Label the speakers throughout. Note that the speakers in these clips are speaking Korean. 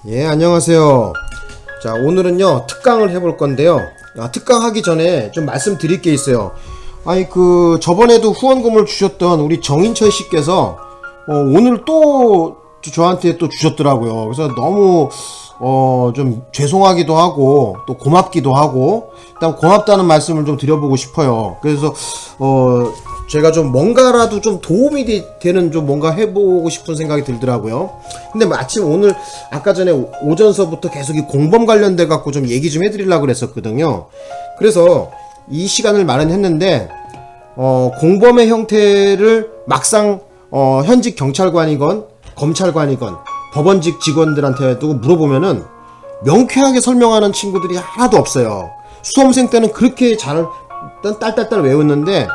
Speaker 1: 예, 안녕하세요. 자, 오늘은요, 특강을 해볼 건데요. 특강 하기 전에 좀 말씀드릴 게 있어요. 아니, 저번에도 후원금을 주셨던 우리 정인철 씨께서, 오늘 또 저한테 또 주셨더라고요. 그래서 너무, 좀 죄송하기도 하고, 또 고맙기도 하고, 일단 고맙다는 말씀을 좀 드려보고 싶어요. 그래서, 제가 좀 뭔가라도 좀 도움이 되는 좀 뭔가 해보고 싶은 생각이 들더라고요. 근데 마침 오늘 아까 전에 오전서부터 계속 이 공범 관련돼 갖고 좀 얘기 좀 해드리려고 그랬었거든요. 그래서 이 시간을 마련했는데 공범의 형태를 막상 현직 경찰관이건 검찰관이건 법원직 직원들한테도 물어보면은 명쾌하게 설명하는 친구들이 하나도 없어요. 수험생 때는 그렇게 잘 딸딸딸 외웠는데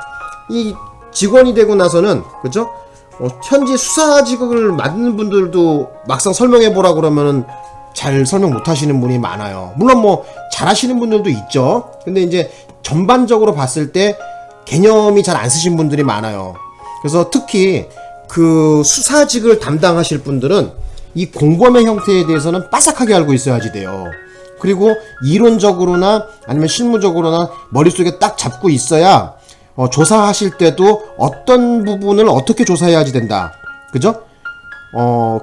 Speaker 1: 이 직원이 되고 나서는, 그죠? 현지 수사직을 맡는 분들도 막상 설명해보라 그러면은 잘 설명 못 하시는 분이 많아요. 물론 뭐 잘하시는 분들도 있죠. 근데 이제 전반적으로 봤을 때 개념이 잘 안 쓰신 분들이 많아요. 그래서 특히 그 수사직을 담당하실 분들은 이 공범의 형태에 대해서는 빠삭하게 알고 있어야지 돼요. 그리고 이론적으로나 아니면 실무적으로나 머릿속에 딱 잡고 있어야 조사하실 때도 어떤 부분을 어떻게 조사해야지 된다. 그죠?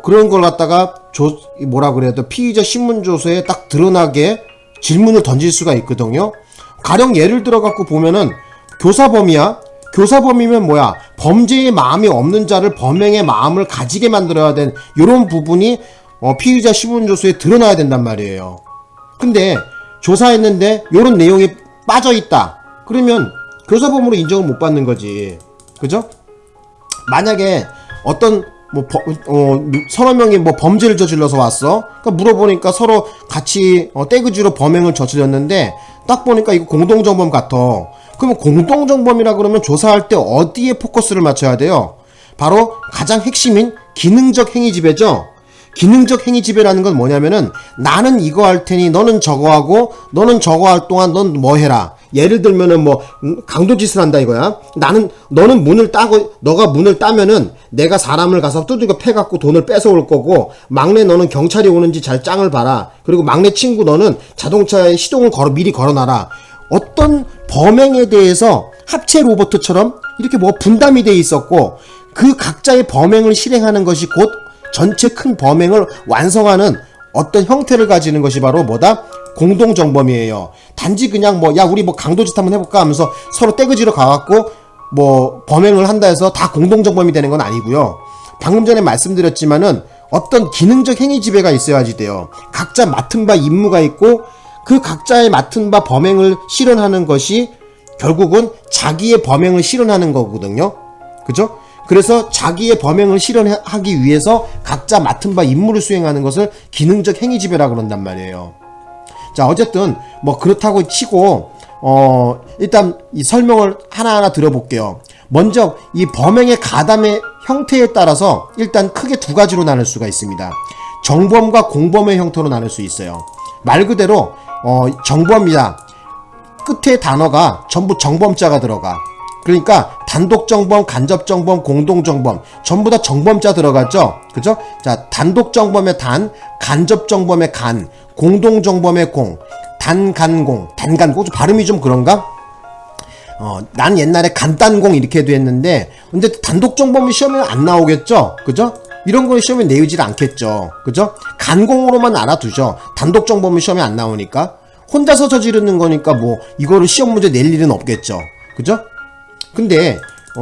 Speaker 1: 그런 걸 갖다가 뭐라 그래야 돼? 피의자 신문조서에 딱 드러나게 질문을 던질 수가 있거든요. 가령 예를 들어 갖고 보면은 교사범이야. 교사범이면 뭐야? 범죄의 마음이 없는 자를 범행의 마음을 가지게 만들어야 된 이런 부분이 피의자 신문조서에 드러나야 된단 말이에요. 근데 조사했는데 이런 내용이 빠져있다. 그러면 교사범으로 인정을 못 받는 거지. 그죠? 만약에 어떤 서너 명이 범죄를 저질러서 왔어. 그러니까 물어보니까 서로 같이 떼그지로 범행을 저질렀는데 딱 보니까 이거 공동정범 같아. 그러면 공동정범이라 그러면 조사할 때 어디에 포커스를 맞춰야 돼요? 바로 가장 핵심인 기능적 행위지배죠. 기능적 행위지배라는 건 뭐냐면은 나는 이거 할 테니 너는 저거 하고 너는 저거 할 동안 넌 뭐 해라. 예를 들면은 강도짓을 한다 이거야. 너는 문을 따고 너가 문을 따면은 내가 사람을 가서 두들겨 패갖고 돈을 뺏어올 거고, 막내 너는 경찰이 오는지 잘 짱을 봐라. 그리고 막내 친구 너는 자동차에 시동을 미리 걸어놔라. 어떤 범행에 대해서 합체 로봇처럼 이렇게 분담이 돼 있었고, 그 각자의 범행을 실행하는 것이 곧 전체 큰 범행을 완성하는 어떤 형태를 가지는 것이 바로 뭐다? 공동정범이에요. 단지 그냥 야 우리 강도짓 한번 해볼까 하면서 서로 떼그지러 가갖고 범행을 한다 해서 다 공동정범이 되는 건 아니고요. 방금 전에 말씀드렸지만은 어떤 기능적 행위 지배가 있어야지 돼요. 각자 맡은 바 임무가 있고 그 각자의 맡은 바 범행을 실현하는 것이 결국은 자기의 범행을 실현하는 거거든요. 그죠? 그래서 자기의 범행을 실현하기 위해서 각자 맡은 바 임무를 수행하는 것을 기능적 행위 지배라고 그런단 말이에요. 자, 어쨌든 그렇다고 치고 일단 이 설명을 하나하나 들어볼게요. 먼저 이 범행의 가담의 형태에 따라서 일단 크게 두 가지로 나눌 수가 있습니다. 정범과 공범의 형태로 나눌 수 있어요. 말 그대로 정범이다. 끝에 단어가 전부 정범자가 들어가. 그러니까 단독정범, 간접정범, 공동정범 전부 다 정범자 들어갔죠? 그죠? 자, 단독정범의 단, 간접정범의 간, 공동정범의 공, 단간공, 좀 발음이 좀 그런가? 난 옛날에 간단공 이렇게 해도 했는데, 근데 단독정범이 시험에 안 나오겠죠? 그죠? 이런 거 시험에 내주질 않겠죠? 그죠? 간공으로만 알아두죠. 단독정범은 시험에 안 나오니까. 혼자서 저지르는 거니까 이거를 시험 문제 낼 일은 없겠죠? 그죠? 근데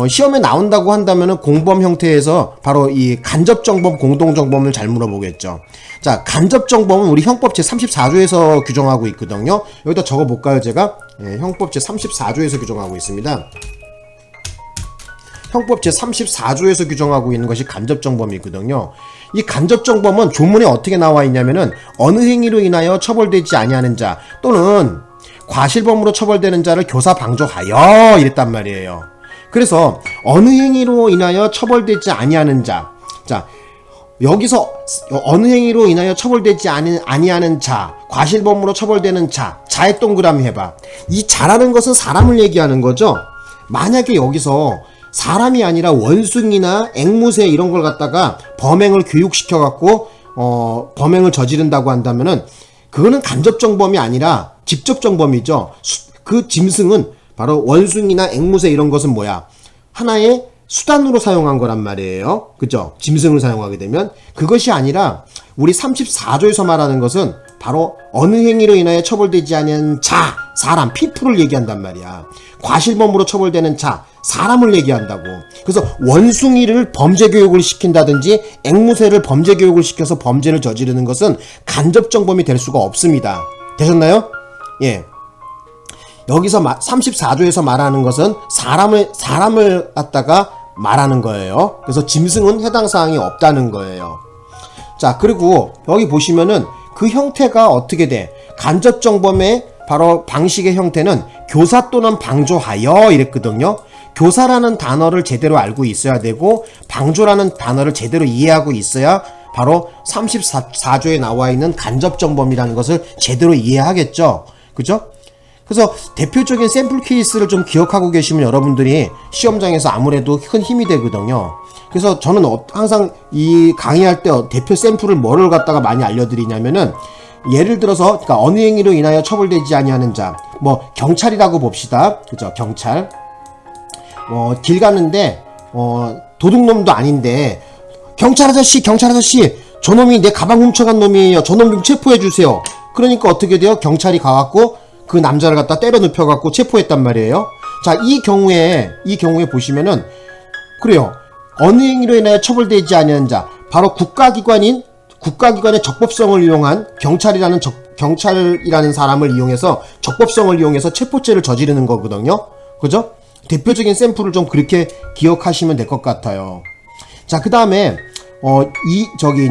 Speaker 1: 시험에 나온다고 한다면은 공범 형태에서 바로 이 간접정범, 공동정범을 잘 물어보겠죠. 자, 간접정범은 우리 형법 제34조에서 규정하고 있거든요. 여기다 적어볼까요, 제가? 형법 제34조에서 규정하고 있습니다. 형법 제34조에서 규정하고 있는 것이 간접정범이거든요. 이 간접정범은 조문에 어떻게 나와 있냐면은 어느 행위로 인하여 처벌되지 아니하는 자 또는 과실범으로 처벌되는 자를 교사 방조하여 이랬단 말이에요. 그래서 어느 행위로 인하여 처벌되지 아니하는 자. 자, 여기서 어느 행위로 인하여 처벌되지 아니하는 자, 과실범으로 처벌되는 자의 동그라미 해봐. 이 자라는 것은 사람을 얘기하는 거죠. 만약에 여기서 사람이 아니라 원숭이나 앵무새 이런 걸 갖다가 범행을 교육시켜갖고 범행을 저지른다고 한다면은 그거는 간접정범이 아니라 직접정범이죠. 그 짐승은 바로 원숭이나 앵무새 이런 것은 뭐야? 하나의 수단으로 사용한 거란 말이에요. 그죠? 짐승을 사용하게 되면 그것이 아니라 우리 34조에서 말하는 것은 바로 어느 행위로 인하여 처벌되지 않은 자, 사람, 피플을 얘기한단 말이야. 과실범으로 처벌되는 자, 사람을 얘기한다고. 그래서 원숭이를 범죄 교육을 시킨다든지 앵무새를 범죄 교육을 시켜서 범죄를 저지르는 것은 간접정범이 될 수가 없습니다. 되셨나요? 예. 여기서 34조에서 말하는 것은 사람을 갖다가 말하는 거예요. 그래서 짐승은 해당 사항이 없다는 거예요. 자, 그리고 여기 보시면은 그 형태가 어떻게 돼? 간접정범의 바로 방식의 형태는 교사 또는 방조하여 이랬거든요. 교사라는 단어를 제대로 알고 있어야 되고 방조라는 단어를 제대로 이해하고 있어야 바로 34조에 나와 있는 간접정범이라는 것을 제대로 이해하겠죠. 그죠? 그래서 대표적인 샘플 케이스를 좀 기억하고 계시면 여러분들이 시험장에서 아무래도 큰 힘이 되거든요. 그래서 저는 항상 이 강의할 때 대표 샘플을 뭐를 갖다가 많이 알려드리냐면은 예를 들어서 그러니까 어느 행위로 인하여 처벌되지 아니하는 자, 뭐 경찰이라고 봅시다. 그죠? 경찰. 길 가는데 도둑놈도 아닌데 경찰 아저씨, 저놈이 내 가방 훔쳐간 놈이에요. 저놈 좀 체포해 주세요. 그러니까 어떻게 돼요? 경찰이 가갖고 그 남자를 갖다 때려 눕혀갖고 체포했단 말이에요. 자, 이 경우에 보시면은 그래요. 어느 행위로 인하여 처벌되지 아니하는 자, 바로 국가기관의 적법성을 이용한 경찰이라는 사람을 이용해서 적법성을 이용해서 체포죄를 저지르는 거거든요. 그죠? 대표적인 샘플을 좀 그렇게 기억하시면 될 것 같아요. 자, 그 다음에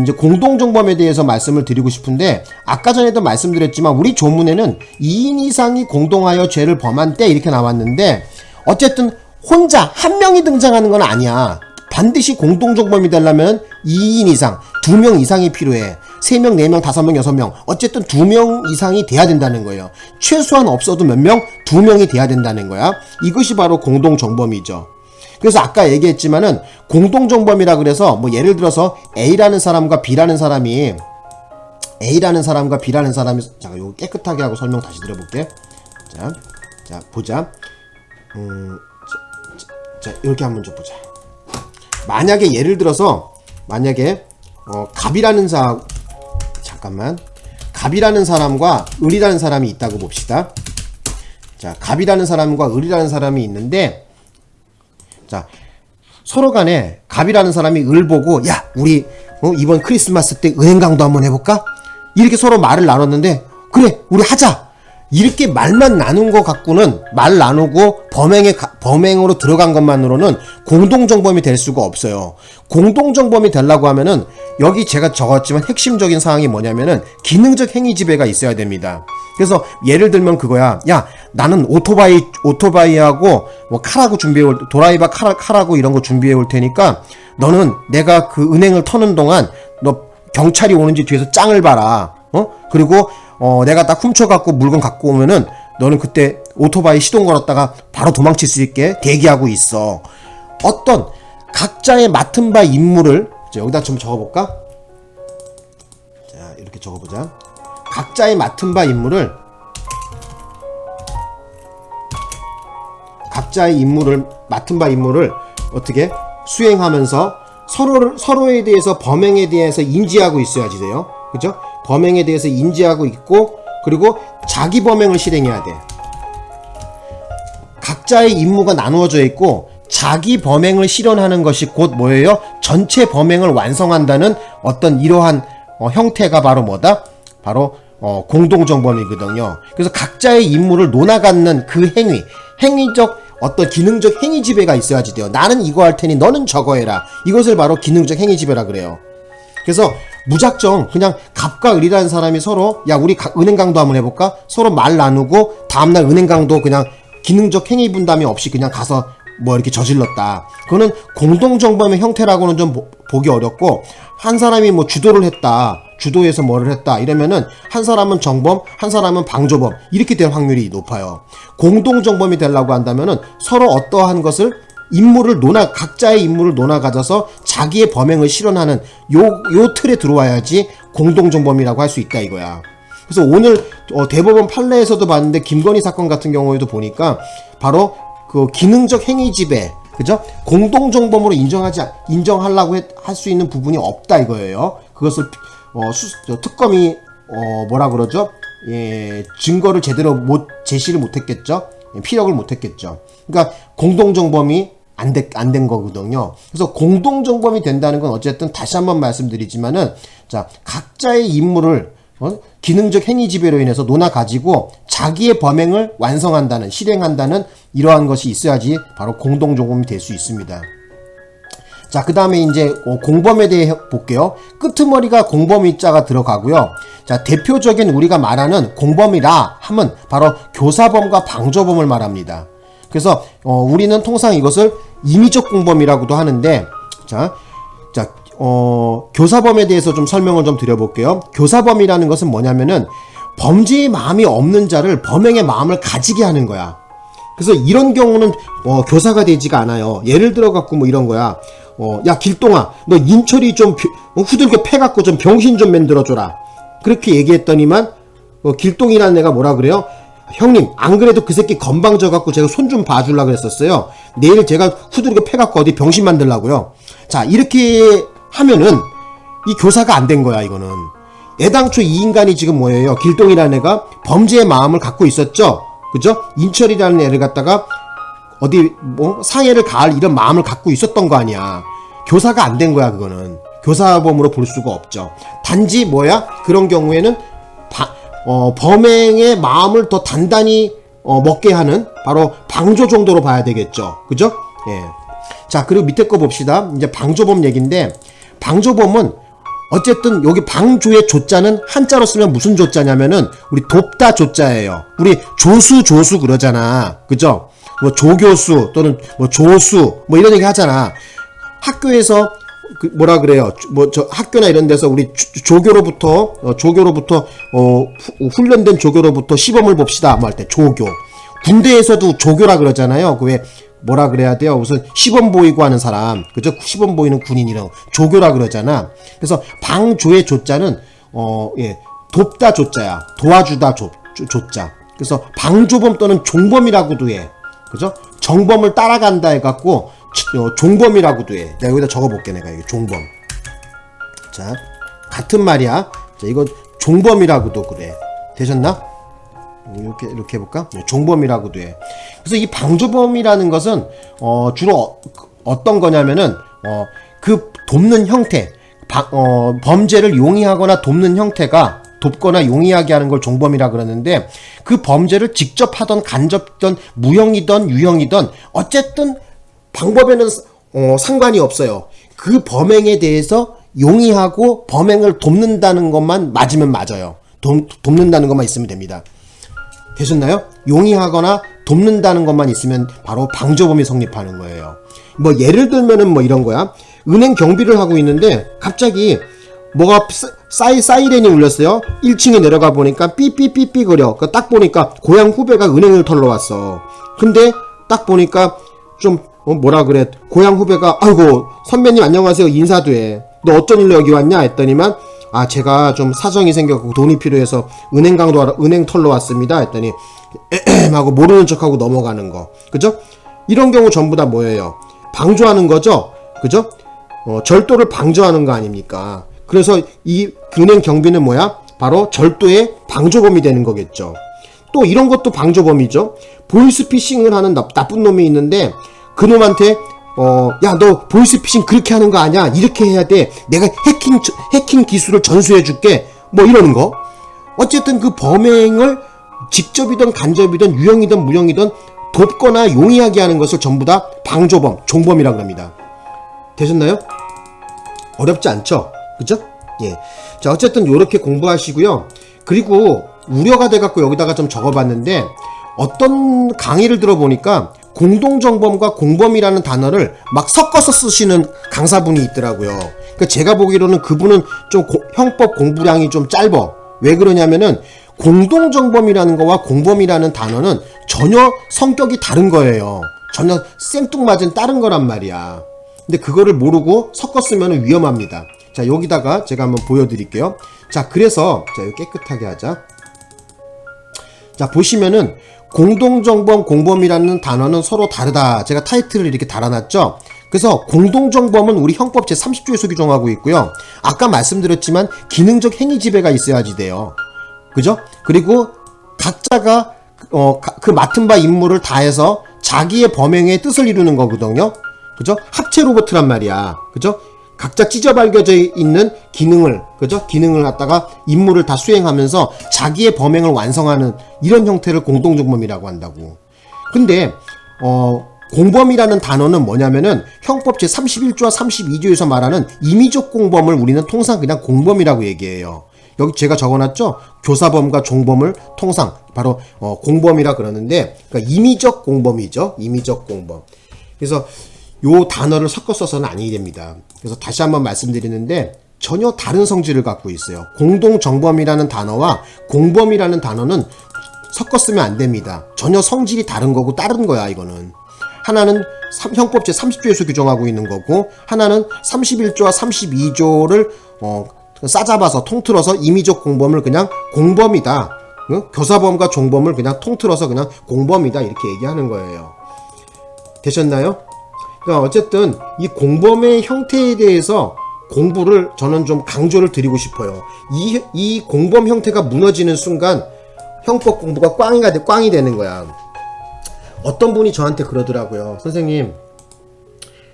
Speaker 1: 이제 공동정범에 대해서 말씀을 드리고 싶은데, 아까 전에도 말씀드렸지만 우리 조문에는 2인 이상이 공동하여 죄를 범한 때 이렇게 나왔는데, 어쨌든 혼자 한 명이 등장하는 건 아니야. 반드시 공동정범이 되려면 2인 이상, 2명 이상이 필요해. 3명, 4명, 5명, 6명. 어쨌든 2명 이상이 돼야 된다는 거예요. 최소한 없어도 몇 명? 2명이 돼야 된다는 거야. 이것이 바로 공동정범이죠. 그래서 아까 얘기했지만은 공동정범이라 그래서 뭐 예를 들어서 A라는 사람과 B라는 사람이 자, 이거 깨끗하게 하고 설명 다시 드려볼게. 자, 보자. 자, 이렇게 한번 좀 보자. 만약에 예를 들어서 갑이라는 사람과 을이라는 사람이 있다고 봅시다. 자, 갑이라는 사람과 을이라는 사람이 있는데, 자, 서로 간에 갑이라는 사람이 을 보고, 야, 우리 이번 크리스마스 때 은행강도 한번 해볼까? 이렇게 서로 말을 나눴는데, 그래, 우리 하자! 이렇게 말만 나눈 거 갖고는, 말 나누고 범행으로 들어간 것만으로는 공동정범이 될 수가 없어요. 공동정범이 되려고 하면은 여기 제가 적었지만 핵심적인 사항이 뭐냐면은 기능적 행위 지배가 있어야 됩니다. 그래서 예를 들면 그거야. 야, 나는 오토바이하고 뭐 도라이바 칼하고 이런 거 준비해 올 테니까 너는 내가 그 은행을 터는 동안 너 경찰이 오는지 뒤에서 짱을 봐라. 그리고 내가 딱 훔쳐갖고 물건 갖고 오면은 너는 그때 오토바이 시동 걸었다가 바로 도망칠 수 있게 대기하고 있어. 어떤 각자의 맡은 바 임무를 여기다 좀 적어볼까? 자, 이렇게 적어보자. 각자의 맡은 바 임무를 어떻게 수행하면서 서로에 대해서 범행에 대해서 인지하고 있어야지 돼요. 그죠? 범행에 대해서 인지하고 있고, 그리고 자기 범행을 실행해야 돼. 각자의 임무가 나누어져 있고 자기 범행을 실현하는 것이 곧 뭐예요? 전체 범행을 완성한다는 어떤 이러한 형태가 바로 뭐다? 바로 공동정범이거든요. 그래서 각자의 임무를 논아갖는 그 행위적 어떤 기능적 행위 지배가 있어야지 돼요. 나는 이거 할 테니 너는 저거 해라. 이것을 바로 기능적 행위 지배라 그래요. 그래서 무작정 그냥 갑과 을이라는 사람이 서로, 야, 우리 은행강도 한번 해볼까? 서로 말 나누고 다음날 은행강도 그냥 기능적 행위 분담이 없이 그냥 가서 뭐 이렇게 저질렀다. 그거는 공동정범의 형태라고는 좀 보기 어렵고, 한 사람이 뭐 주도해서 뭐를 했다 이러면은 한 사람은 정범, 한 사람은 방조범 이렇게 될 확률이 높아요. 공동정범이 되려고 한다면은 서로 어떠한 것을 각자의 임무를 논아 가져서 자기의 범행을 실현하는 요 틀에 들어와야지 공동정범이라고 할 수 있다 이거야. 그래서 오늘 대법원 판례에서도 봤는데 김건희 사건 같은 경우에도 보니까 바로 그 기능적 행위 지배, 그죠? 공동정범으로 인정하려고 할 수 있는 부분이 없다 이거예요. 그것을 특검이 뭐라 그러죠? 예, 증거를 제대로 제시를 못했겠죠. 피력을 못했겠죠. 그러니까 공동정범이 안 된 거거든요. 그래서 공동정범이 된다는 건 어쨌든 다시 한번 말씀드리지만은, 자, 각자의 임무를 기능적 행위 지배로 인해서 논아 가지고 자기의 범행을 완성한다는, 실행한다는 이러한 것이 있어야지 바로 공동정범이 될 수 있습니다. 자, 그 다음에 이제 공범에 대해 볼게요. 끄트머리가 공범이자가 들어가고요. 자, 대표적인 우리가 말하는 공범이라 하면 바로 교사범과 방조범을 말합니다. 그래서 우리는 통상 이것을 임의적 공범이라고도 하는데, 교사범에 대해서 좀 설명을 좀 드려볼게요. 교사범이라는 것은 뭐냐면은 범죄의 마음이 없는 자를 범행의 마음을 가지게 하는 거야. 그래서 이런 경우는 교사가 되지가 않아요. 예를 들어 갖고 뭐 이런 거야. 야 길동아, 너 인철이 좀 후들겨 패갖고 좀 병신 좀 만들어줘라. 그렇게 얘기했더니만 길동이라는 애가 뭐라 그래요? 형님, 안 그래도 그 새끼 건방져갖고 제가 손 좀 봐주려고 그랬었어요. 내일 제가 후들겨 패갖고 어디 병신 만들라고요. 자, 이렇게 하면은 이 교사가 안 된 거야, 이거는. 애당초 이 인간이 지금 뭐예요? 길동이라는 애가 범죄의 마음을 갖고 있었죠? 그죠? 인철이라는 애를 갖다가 어디 상해를 가할 이런 마음을 갖고 있었던 거 아니야. 교사가 안 된 거야, 그거는. 교사범으로 볼 수가 없죠. 단지 뭐야? 그런 경우에는 범행의 마음을 더 단단히 먹게 하는 바로 방조 정도로 봐야 되겠죠. 그죠? 예. 자, 그리고 밑에 거 봅시다. 이제 방조범 얘기인데, 방조범은 어쨌든 여기 방조의 조자는 한자로 쓰면 무슨 조자냐면은 우리 돕다 조자예요. 우리 조수 그러잖아. 그죠? 뭐 조교수 또는 뭐 조수 뭐 이런 얘기 하잖아. 학교에서 뭐라 그래요? 학교나 이런 데서 우리 조교로부터 훈련된 조교로부터 시범을 봅시다. 뭐 할 때 조교. 군대에서도 조교라 그러잖아요. 그 왜 뭐라 그래야 돼요? 우선 시범 보이고 하는 사람, 그죠? 시범 보이는 군인이랑 조교라 그러잖아. 그래서 방조의 조자는 돕다 조자야. 도와주다 조자. 그래서 방조범 또는 종범이라고도 해. 그죠? 정범을 따라간다 해갖고 종범이라고도 해. 내가 여기다 적어볼게. 내가 이게 종범. 자, 같은 말이야. 자, 이거 종범이라고도 그래. 되셨나? 이렇게 해볼까? 종범이라고도 해. 그래서 이 방조범이라는 것은 주로 어떤 거냐면은 그 돕는 형태, 범죄를 용이하거나 돕는 형태가 돕거나 용이하게 하는 걸 종범이라 그러는데, 그 범죄를 직접 하던 간접이든 무형이든 유형이든 어쨌든 방법에는 상관이 없어요. 그 범행에 대해서 용이하고 범행을 돕는다는 것만 맞으면 맞아요. 돕는다는 것만 있으면 됩니다. 되셨나요? 용이하거나 돕는다는 것만 있으면 바로 방조범이 성립하는 거예요. 뭐 예를 들면은 뭐 이런 거야. 은행 경비를 하고 있는데 갑자기 뭐가 사이렌이 울렸어요. 1층에 내려가 보니까 삐삐삐삐 거려. 딱 보니까 고향 후배가 은행을 털러 왔어. 근데 딱 보니까 좀 뭐라 그래. 고향 후배가 아이고 선배님 안녕하세요 인사도 해. 너 어쩐 일로 여기 왔냐 했더니만, 제가 좀 사정이 생겼고 돈이 필요해서 은행 털러 왔습니다 했더니 에헴 하고 모르는 척하고 넘어가는 거. 그죠? 이런 경우 전부 다 뭐예요? 방조하는 거죠? 그죠? 절도를 방조하는 거 아닙니까? 그래서 이 은행 경비는 뭐야? 바로 절도의 방조범이 되는 거겠죠. 또 이런 것도 방조범이죠. 보이스피싱을 하는 나쁜 놈이 있는데 그놈한테 야, 너 보이스피싱 그렇게 하는 거 아니야? 이렇게 해야 돼. 내가 해킹 기술을 전수해 줄게. 뭐 이러는 거. 어쨌든 그 범행을 직접이든 간접이든 유형이든 무형이든 돕거나 용이하게 하는 것을 전부 다 방조범, 종범이라고 합니다. 되셨나요? 어렵지 않죠? 그죠? 예. 자, 어쨌든 요렇게 공부하시고요. 그리고 우려가 돼갖고 여기다가 좀 적어봤는데, 어떤 강의를 들어보니까 공동정범과 공범이라는 단어를 막 섞어서 쓰시는 강사분이 있더라고요. 그러니까 제가 보기로는 그분은 좀 형법 공부량이 좀 짧아. 왜 그러냐면은 공동정범이라는 거와 공범이라는 단어는 전혀 성격이 다른 거예요. 전혀 생뚱맞은 다른 거란 말이야. 근데 그거를 모르고 섞어 쓰면 위험합니다. 자, 여기다가 제가 한번 보여드릴게요. 자, 그래서 자, 이거 깨끗하게 하자. 자, 보시면은 공동정범, 공범이라는 단어는 서로 다르다. 제가 타이틀을 이렇게 달아놨죠. 그래서 공동정범은 우리 형법 제30조에서 규정하고 있고요. 아까 말씀드렸지만 기능적 행위 지배가 있어야지 돼요. 그죠? 그리고 각자가 그 맡은 바 임무를 다해서 자기의 범행의 뜻을 이루는 거거든요. 그죠? 합체 로봇란 말이야. 그죠? 각자 찢어발겨져 있는 기능을, 그죠? 기능을 갖다가 임무를 다 수행하면서 자기의 범행을 완성하는 이런 형태를 공동정범이라고 한다고. 근데 공범이라는 단어는 뭐냐면은 형법 제31조와 32조에서 말하는 임의적 공범을 우리는 통상 그냥 공범이라고 얘기해요. 여기 제가 적어놨죠? 교사범과 종범을 통상 바로 공범이라 그러는데, 그러니까 임의적 공범이죠. 임의적 공범. 그래서 요 단어를 섞어 써서는 아니게 됩니다. 그래서 다시 한번 말씀드리는데 전혀 다른 성질을 갖고 있어요. 공동정범이라는 단어와 공범이라는 단어는 섞어 쓰면 안 됩니다. 전혀 성질이 다른 거고 다른 거야, 이거는. 하나는 형법 제30조에서 규정하고 있는 거고, 하나는 31조와 32조를 싸잡아서 통틀어서 임의적 공범을 그냥 공범이다. 응? 교사범과 종범을 그냥 통틀어서 그냥 공범이다. 이렇게 얘기하는 거예요. 되셨나요? 그러니까 어쨌든 이 공범의 형태에 대해서 공부를 저는 좀 강조를 드리고 싶어요. 이 공범 형태가 무너지는 순간 형법 공부가 꽝이 되는 거야. 어떤 분이 저한테 그러더라고요. 선생님,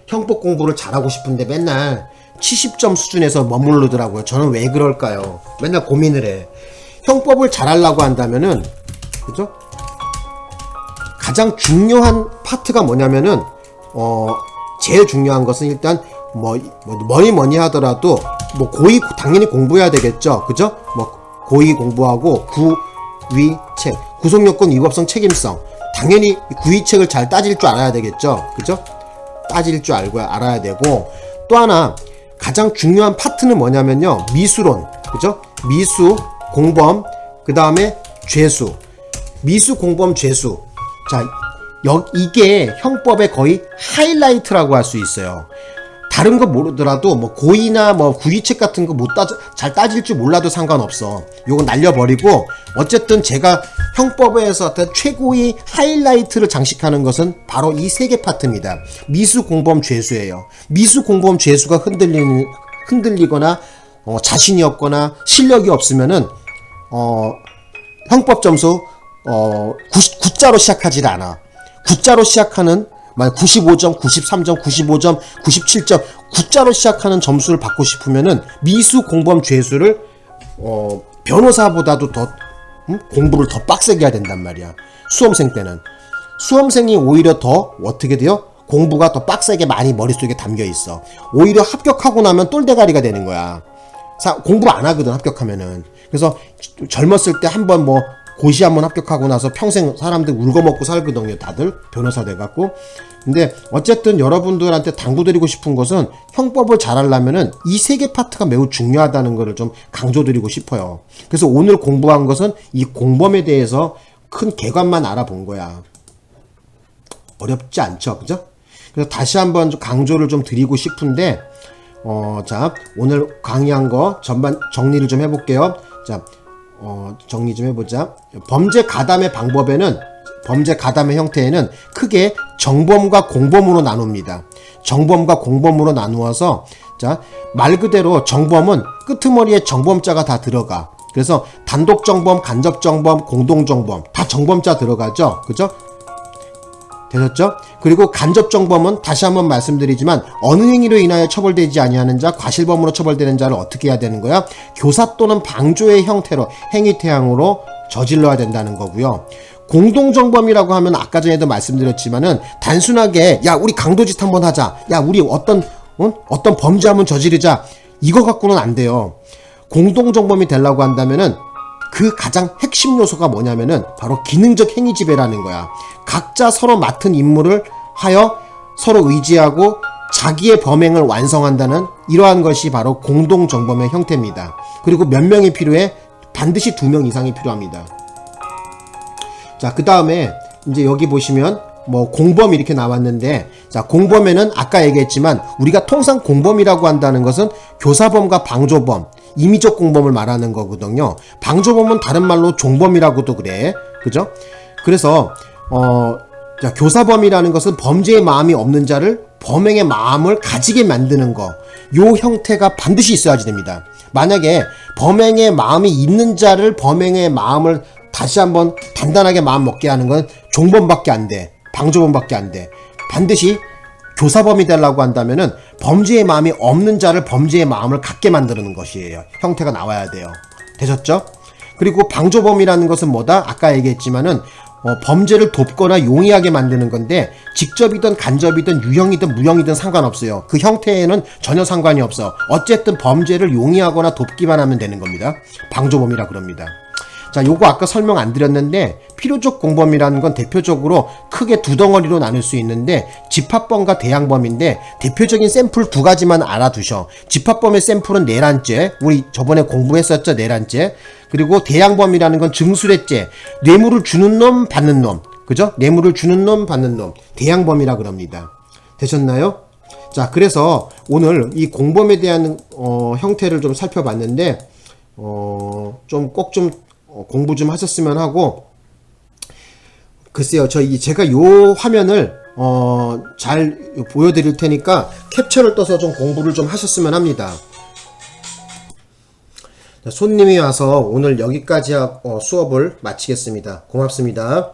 Speaker 1: 형법 공부를 잘하고 싶은데 맨날 70점 수준에서 머무르더라고요. 저는 왜 그럴까요? 맨날 고민을 해. 형법을 잘하려고 한다면은, 그죠? 가장 중요한 파트가 뭐냐면은, 제일 중요한 것은 일단, 뭐니 하더라도, 고의, 당연히 공부해야 되겠죠. 그죠? 고의 공부하고, 구위책, 구속요건, 위법성, 책임성. 당연히 구의책을 잘 따질 줄 알아야 되겠죠. 그죠? 따질 줄 알아야 되고, 또 하나, 가장 중요한 파트는 뭐냐면요. 미수론. 그죠? 미수, 공범, 그 다음에 죄수. 미수, 공범, 죄수. 자, 이게 형법의 거의 하이라이트라고 할 수 있어요. 다른 거 모르더라도 고의나 구의책 같은 거 잘 따질 줄 몰라도 상관없어. 요건 날려버리고, 어쨌든 제가 형법에서 어떤 최고의 하이라이트를 장식하는 것은 바로 이 세 개 파트입니다. 미수, 공범, 죄수예요. 미수, 공범, 죄수가 흔들리거나 자신이 없거나 실력이 없으면은 형법 점수 9자로 시작하지 않아. 9자로 시작하는 95점, 93점, 95점, 97점, 9자로 시작하는 점수를 받고 싶으면은 미수, 공범, 죄수를 변호사보다도 더 공부를 더 빡세게 해야 된단 말이야. 수험생 때는. 수험생이 오히려 더 어떻게 돼요? 공부가 더 빡세게 많이 머릿속에 담겨 있어. 오히려 합격하고 나면 똘대가리가 되는 거야. 공부를 안 하거든, 합격하면은. 그래서 젊었을 때 한번 고시 한번 합격하고 나서 평생 사람들 울거먹고 살거든요, 다들. 변호사 돼갖고. 근데 어쨌든 여러분들한테 당부드리고 싶은 것은 형법을 잘하려면은 이 세 개 파트가 매우 중요하다는 것을 좀 강조드리고 싶어요. 그래서 오늘 공부한 것은 이 공범에 대해서 큰 개관만 알아본 거야. 어렵지 않죠, 그죠? 그래서 다시 한번 강조를 좀 드리고 싶은데, 자, 오늘 강의한 거 전반 정리를 좀 해볼게요. 자, 정리 좀 해보자. 범죄 가담의 방법에는, 범죄 가담의 형태에는 크게 정범과 공범으로 나눕니다. 정범과 공범으로 나누어서, 자, 말 그대로 정범은 끄트머리에 정범자가 다 들어가. 그래서 단독 정범, 간접 정범, 공동 정범 다 정범자 들어가죠. 그죠? 되셨죠? 그리고 간접 정범은 다시 한번 말씀드리지만 어느 행위로 인하여 처벌되지 아니하는 자, 과실범으로 처벌되는 자를 어떻게 해야 되는 거야? 교사 또는 방조의 형태로 행위 태양으로 저질러야 된다는 거고요. 공동정범이라고 하면 아까 전에도 말씀드렸지만은 단순하게 야 우리 강도짓 한번 하자, 야 우리 어떤 범죄 한번 저지르자, 이거 갖고는 안 돼요. 공동정범이 되려고 한다면은 그 가장 핵심 요소가 뭐냐면은 바로 기능적 행위 지배라는 거야. 각자 서로 맡은 임무를 하여 서로 의지하고 자기의 범행을 완성한다는 이러한 것이 바로 공동정범의 형태입니다. 그리고 몇 명이 필요해? 반드시 2명 이상이 필요합니다. 자, 그 다음에 이제 여기 보시면 뭐 공범 이렇게 나왔는데, 자, 공범에는 아까 얘기했지만 우리가 통상 공범이라고 한다는 것은 교사범과 방조범, 임의적 공범을 말하는 거거든요. 방조범은 다른 말로 종범이라고도 그래. 그죠? 그래서 자, 교사범이라는 것은 범죄의 마음이 없는 자를 범행의 마음을 가지게 만드는 거. 요 형태가 반드시 있어야지 됩니다. 만약에 범행의 마음이 있는 자를 범행의 마음을 다시 한번 단단하게 마음 먹게 하는 건 종범밖에 안 돼. 방조범밖에 안 돼. 반드시 교사범이 되려고 한다면은 범죄의 마음이 없는 자를 범죄의 마음을 갖게 만드는 것이에요. 형태가 나와야 돼요. 되셨죠? 그리고 방조범이라는 것은 뭐다? 아까 얘기했지만은 범죄를 돕거나 용이하게 만드는 건데, 직접이든 간접이든 유형이든 무형이든 상관없어요. 그 형태에는 전혀 상관이 없어. 어쨌든 범죄를 용이하거나 돕기만 하면 되는 겁니다. 방조범이라 그럽니다. 자, 요거 아까 설명 안 드렸는데, 필요적 공범이라는 건 대표적으로 크게 두 덩어리로 나눌 수 있는데, 집합범과 대항범인데, 대표적인 샘플 두 가지만 알아두셔. 집합범의 샘플은 내란죄, 우리 저번에 공부했었죠, 내란죄. 그리고 대항범이라는 건 증술의죄, 뇌물을 주는 놈 받는 놈, 그죠? 뇌물을 주는 놈 받는 놈, 대항범이라 그럽니다. 되셨나요? 자, 그래서 오늘 이 공범에 대한 형태를 좀 살펴봤는데, 좀 꼭 좀 공부 좀 하셨으면 하고, 글쎄요, 제가 요 화면을 잘 보여드릴 테니까 캡처를 떠서 좀 공부를 좀 하셨으면 합니다. 손님이 와서 오늘 여기까지 수업을 마치겠습니다. 고맙습니다.